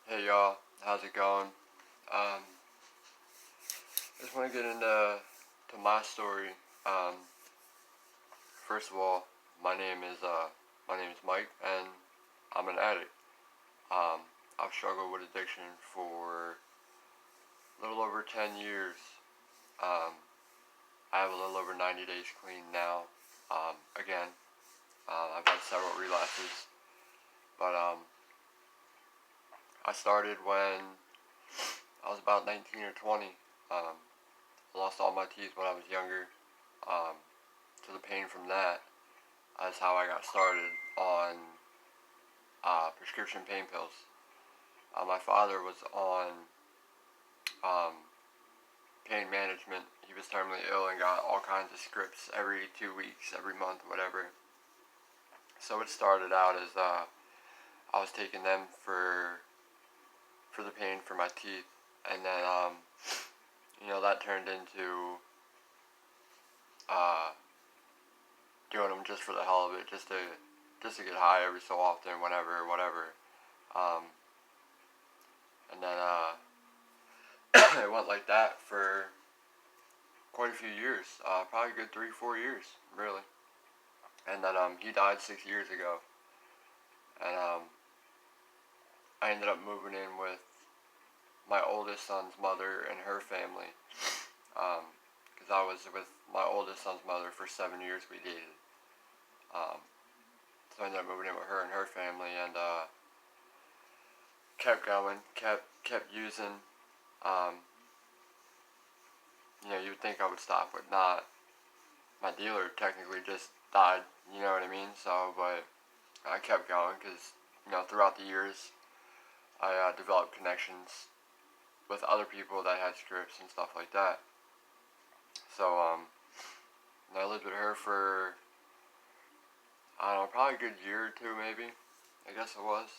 Hey y'all, how's it going? I just want to get into my story. Um, First of all, my name is Mike, and I'm an addict. I've struggled with addiction for a little over 10 years. Um, I have a little over 90 days clean now. Again, I've had several relapses, but I started when I was about 19 or 20. Um, I lost all my teeth when I was younger. Um, so the pain from that is how I got started on prescription pain pills. My father was on um, pain management. He was terminally ill and got all kinds of scripts every 2 weeks, every month, whatever. So it started out as I was taking them for the pain for my teeth, and then that turned into uh, doing them just for the hell of it, just to get high every so often, whenever, whatever. Um, and then it went like that for quite a few years, probably a good 3, 4 years, really. And then he died 6 years ago, and I ended up moving in with my oldest son's mother and her family, because I was with my oldest son's mother for 7 years. We dated, so I ended up moving in with her and her family, and kept going, kept using. Um, you would think I would stop, but not. My dealer technically just died. You know what I mean? So, but I kept going because throughout the years I developed connections with other people that had scripts and stuff like that. So I lived with her for I don't know, probably a good year or two, maybe. I guess it was.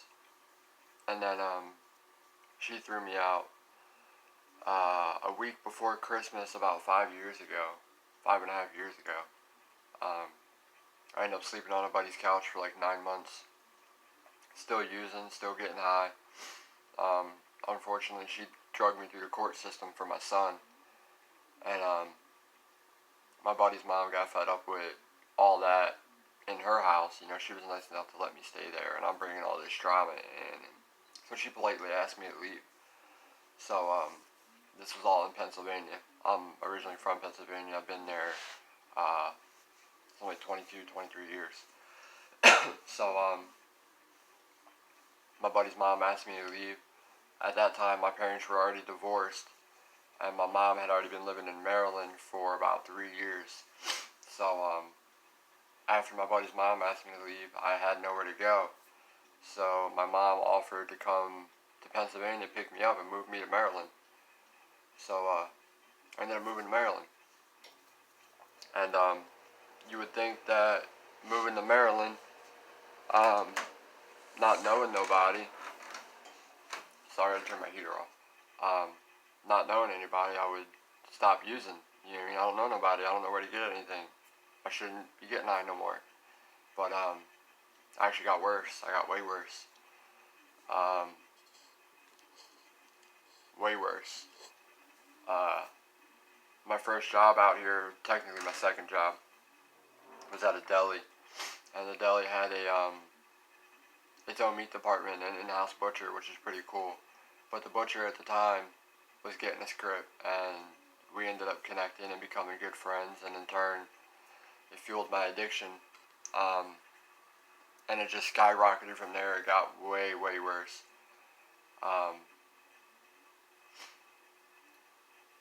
And then she threw me out a week before Christmas, about 5 years ago, 5.5 years ago. Um, I ended up sleeping on a buddy's couch for like 9 months. Still using, still getting high. Unfortunately, she drugged me through the court system for my son, and my buddy's mom got fed up with all that in her house. She was nice enough to let me stay there, and I'm bringing all this drama in, and so she politely asked me to leave. So this was all in Pennsylvania. I'm originally from Pennsylvania. I've been there only 22, 23 years. So my buddy's mom asked me to leave. At that time, my parents were already divorced, and my mom had already been living in Maryland for about 3 years. So after my buddy's mom asked me to leave, I had nowhere to go. So my mom offered to come to Pennsylvania, pick me up, and move me to Maryland. So I ended up moving to Maryland. And you would think that moving to Maryland, um, not knowing nobody, sorry, I turned my heater off. Not knowing anybody, I would stop using. You know what I mean? I don't know nobody. I don't know where to get anything. I shouldn't be getting high no more. But I actually got worse. I got way worse. Um, Way worse. Uh, my first job out here, technically my second job, was at a deli, and the deli had its own meat department and an in-house butcher, which is pretty cool. But the butcher at the time was getting a script, and we ended up connecting and becoming good friends, and in turn, it fueled my addiction. Um, and it just skyrocketed from there. It got way, way worse. Um,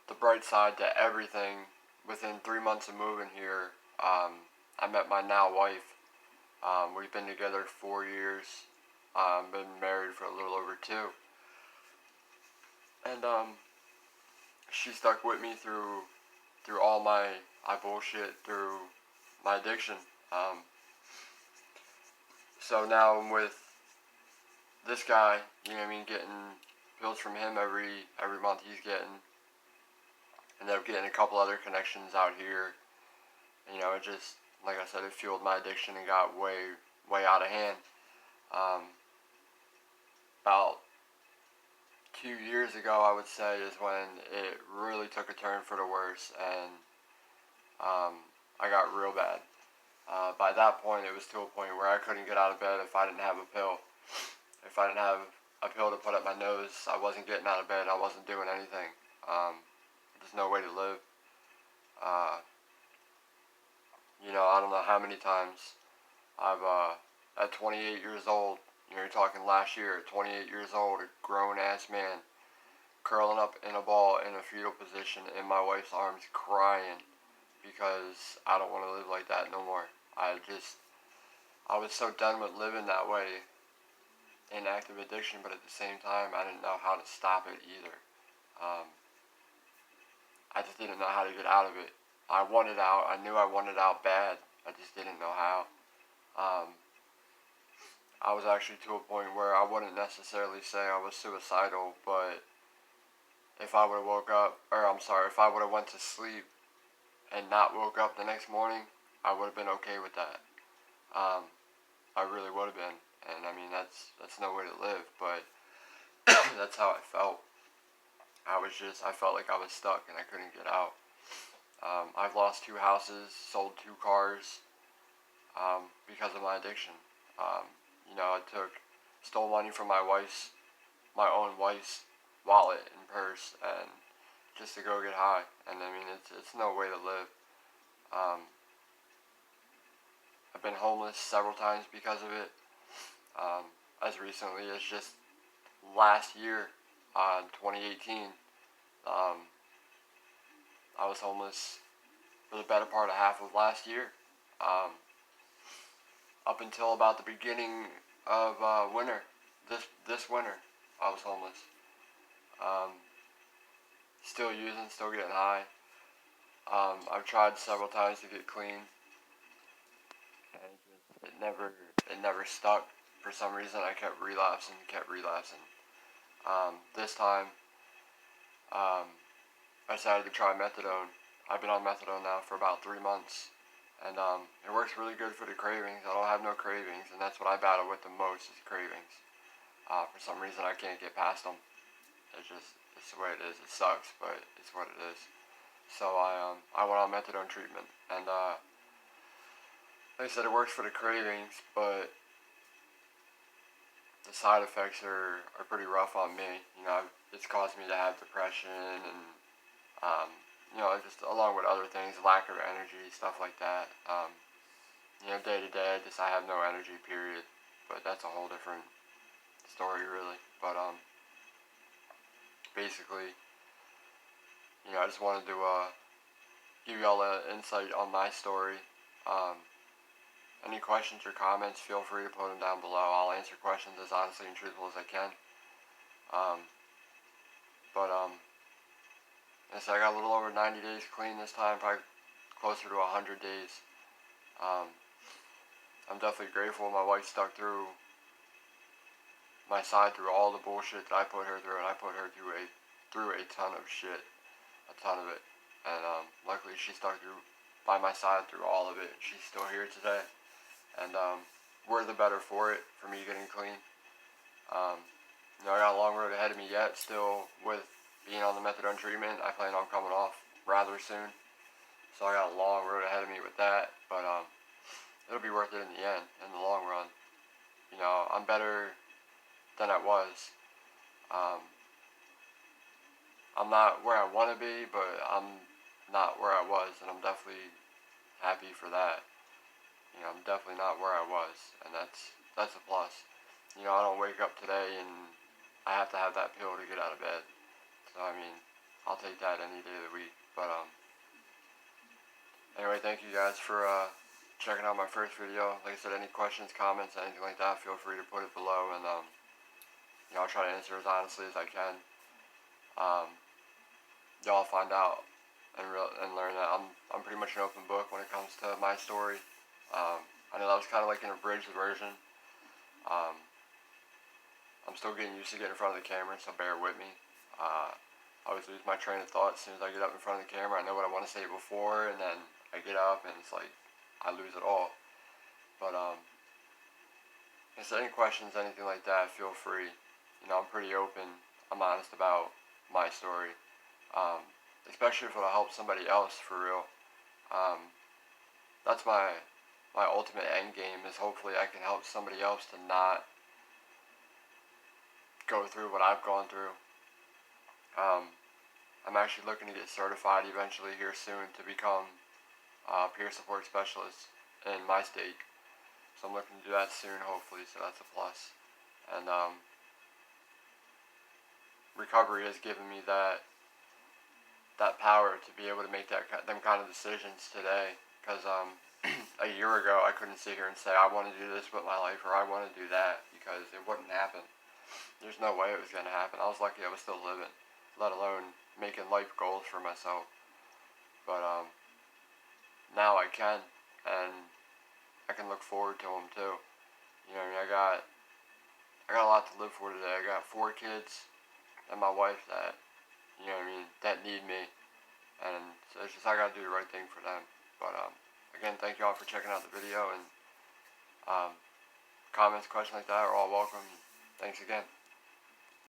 the bright side to everything, within 3 months of moving here, I met my now wife. We've been together 4 years. Been married for a little over 2. And she stuck with me through all my bullshit, through my addiction. So now I'm with this guy, you know what I mean, getting pills from him every month he's getting. Ended up getting a couple other connections out here. It just, like I said, it fueled my addiction and got way, way out of hand. About 2 years ago, I would say, is when it really took a turn for the worse, and I got real bad. By that point, it was to a point where I couldn't get out of bed if I didn't have a pill. If I didn't have a pill to put up my nose, I wasn't getting out of bed. I wasn't doing anything. There's no way to live. Uh, I don't know how many times I've, at 28 years old, you're talking last year, at 28 years old, a grown-ass man, curling up in a ball in a fetal position in my wife's arms, crying because I don't want to live like that no more. I was so done with living that way in active addiction, but at the same time, I didn't know how to stop it either. Um, I just didn't know how to get out of it. I wanted out. I knew I wanted out bad. I just didn't know how. I was actually to a point where I wouldn't necessarily say I was suicidal, but if I would have woke up, or I'm sorry, if I would have went to sleep and not woke up the next morning, I would have been okay with that. I really would have been, and I mean that's no way to live, but that's how I felt. I felt like I was stuck and I couldn't get out. I've lost 2 houses, sold 2 cars, because of my addiction. I stole money from my own wife's wallet and purse, and just to go get high. And I mean, it's no way to live. Um, I've been homeless several times because of it. As recently as just last year, 2018, I was homeless for the better part of half of last year. Um, Up until about the beginning of winter, this winter, I was homeless. Um, Still using, still getting high. I've tried several times to get clean, and it never stuck. For some reason, I kept relapsing. This time, um, I decided to try methadone. I've been on methadone now for about 3 months, and it works really good for the cravings. I don't have no cravings, and that's what I battle with the most is cravings. For some reason, I can't get past them. It's the way it is. It sucks, but it's what it is. So I went on methadone treatment, and like I said, it works for the cravings, but the side effects are pretty rough on me. It's caused me to have depression and just along with other things, lack of energy, stuff like that. Day to day, I have no energy, period. But that's a whole different story, really. But basically, I just wanted to give y'all an insight on my story. Any questions or comments, feel free to put them down below. I'll answer questions as honestly and truthful as I can. But I got a little over 90 days clean this time, probably closer to 100 days. I'm definitely grateful my wife stuck through my side through all the bullshit that I put her through, and I put her through a ton of shit, a ton of it. And luckily she stuck through by my side through all of it. She's still here today, and we're the better for it, for me getting clean. I got a long road ahead of me yet, still with being on the methadone treatment. I plan on coming off rather soon, so I got a long road ahead of me with that, but it'll be worth it in the end, in the long run. I'm better than I was. I'm not where I want to be, but I'm not where I was, and I'm definitely happy for that. I'm definitely not where I was, and that's a plus. I don't wake up today and I have to have that pill to get out of bed. So I mean, I'll take that any day of the week. But anyway, thank you guys for checking out my first video. Like I said, any questions, comments, anything like that, feel free to put it below, and I'll try to answer as honestly as I can. Y'all find out and learn that I'm pretty much an open book when it comes to my story. I know that was kind of like an abridged version. I'm still getting used to getting in front of the camera, so bear with me. I always lose my train of thought as soon as I get up in front of the camera. I know what I want to say before, and then I get up and it's like I lose it all. But if there's any questions, anything like that, feel free. I'm pretty open I'm honest about my story, um, especially if it'll help somebody else for real. Um, that's my ultimate end game is hopefully I can help somebody else to not go through what I've gone through. Um, I'm actually looking to get certified eventually here soon to become a peer support specialist in my state. So I'm looking to do that soon, hopefully. So that's a plus. And recovery has given me that power to be able to make them kind of decisions today. Because a year ago I couldn't sit here and say I want to do this with my life or I want to do that because it wouldn't happen. There's no way it was going to happen. I was lucky I was still living, let alone making life goals for myself. But now I can, and I can look forward to them too. You know, I got a lot to live for today. I got 4 kids and my wife that, you know what I mean, that need me, and so it's just I gotta do the right thing for them. But again, thank you all for checking out the video, and comments, questions like that are all welcome. Thanks again.